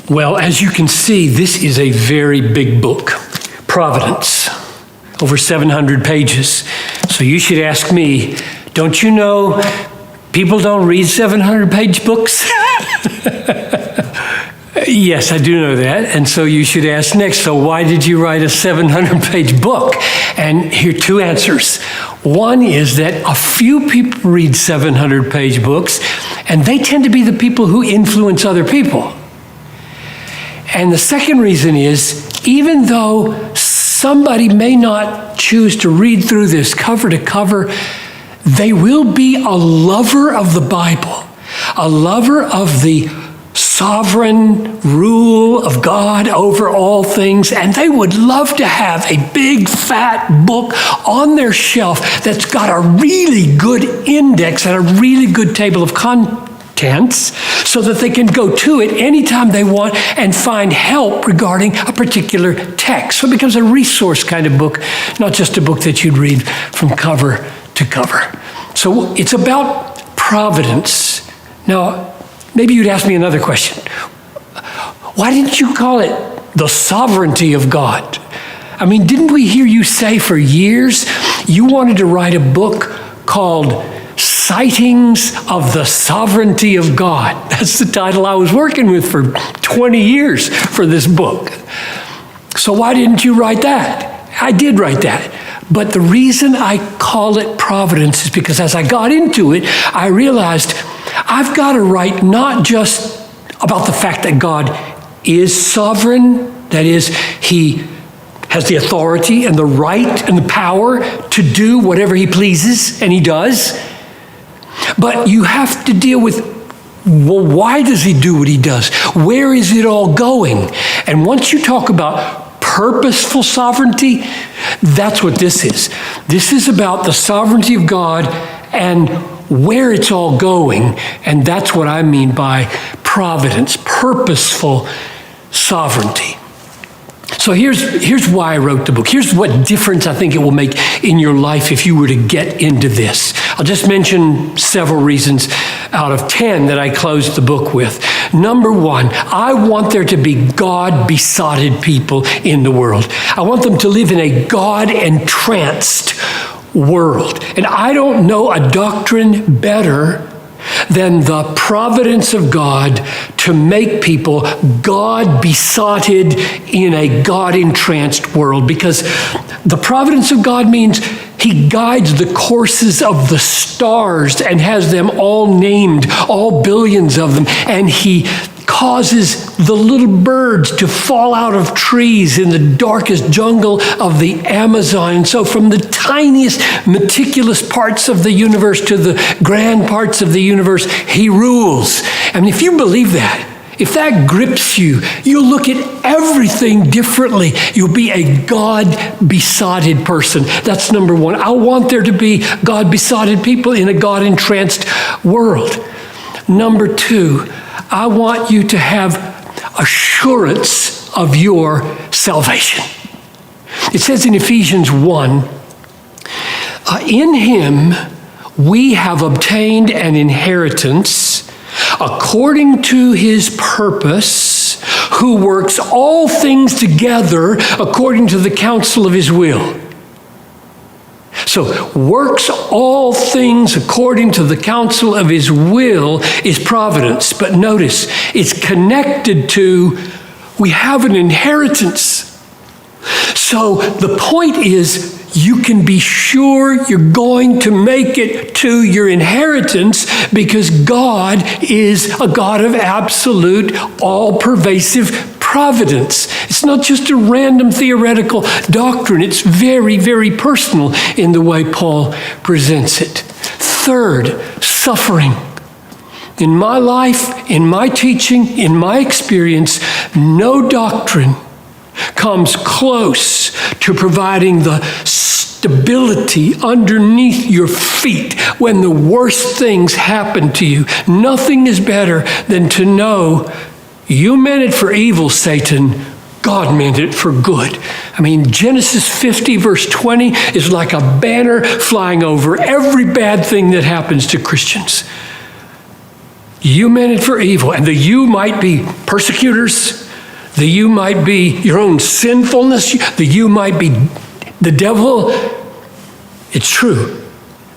Well, as you can see, this is a very big book, Providence, over 700 pages. So you should ask me, don't you know people don't read 700-page books? Yes, I do know that. And so you should ask next, so why did you write a 700-page book? And here are two answers. One is that a few people read 700-page books, and they tend to be the people who influence other people. And the second reason is, even though somebody may not choose to read through this cover to cover, they will be a lover of the Bible, a lover of the sovereign rule of God over all things, and they would love to have a big fat book on their shelf that's got a really good index and a really good table of contents so that they can go to it anytime they want and find help regarding a particular text. So it becomes a resource kind of book, not just a book that you'd read from cover to cover. So it's about providence. Now, maybe you'd ask me another question. Why didn't you call it the sovereignty of God? I mean, didn't we hear you say for years you wanted to write a book called Sightings of the Sovereignty of God? That's the title I was working with for 20 years for this book. So why didn't you write that? I did write that. But the reason I call it Providence is because as I got into it, I realized I've got to write not just about the fact that God is sovereign, that is, he has the authority and the right and the power to do whatever he pleases, and he does. But you have to deal with, well, why does he do what he does? Where is it all going? And once you talk about purposeful sovereignty, that's what this is. This is about the sovereignty of God and where it's all going, and that's what I mean by providence, purposeful sovereignty. So here's why I wrote the book. Here's what difference I think it will make in your life if you were to get into this. I'll just mention several reasons out of 10 that I closed the book with. Number one, I want there to be God-besotted people in the world. I want them to live in a God-entranced world. And I don't know a doctrine better than the providence of God to make people God-besotted in a God-entranced world, because the providence of God means he guides the courses of the stars and has them all named, all billions of them, and he causes the little birds to fall out of trees in the darkest jungle of the Amazon. And so from the tiniest, meticulous parts of the universe to the grand parts of the universe, he rules. And if you believe that, if that grips you, you'll look at everything differently. You'll be a God-besotted person. That's number one. I want there to be God-besotted people in a God-entranced world. Number two, I want you to have assurance of your salvation. It says in Ephesians 1, in him we have obtained an inheritance according to his purpose, who works all things together according to the counsel of his will. So, works all things according to the counsel of his will is providence. But notice, it's connected to, we have an inheritance. So, the point is, you can be sure you're going to make it to your inheritance because God is a God of absolute, all-pervasive providence. It's not just a random theoretical doctrine. It's very, very personal in the way Paul presents it. Third, suffering. In my life, in my teaching, in my experience, no doctrine comes close to providing the stability underneath your feet when the worst things happen to you. Nothing is better than to know you meant it for evil, Satan. God meant it for good. I mean, Genesis 50, verse 20 is like a banner flying over every bad thing that happens to Christians. You meant it for evil. And the you might be persecutors. The you might be your own sinfulness. The you might be the devil. It's true.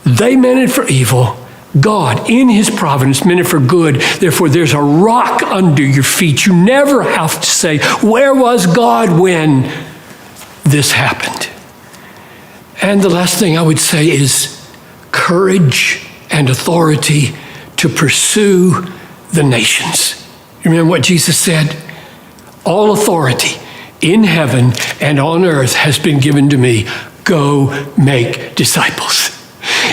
They meant it for evil. God, in his providence, meant it for good. Therefore, there's a rock under your feet. You never have to say, where was God when this happened? And the last thing I would say is courage and authority to pursue the nations. You remember what Jesus said? All authority in heaven and on earth has been given to me. Go make disciples.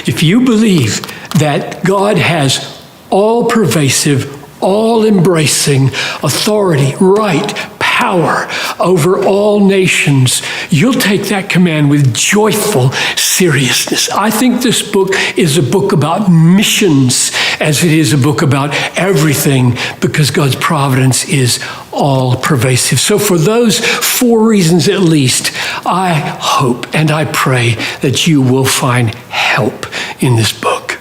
If you believe that God has all-pervasive, all-embracing authority, right, power over all nations, you'll take that command with joyful seriousness. I think this book is a book about missions as it is a book about everything, because God's providence is all-pervasive. So for those 4 reasons at least, I hope and I pray that you will find help in this book.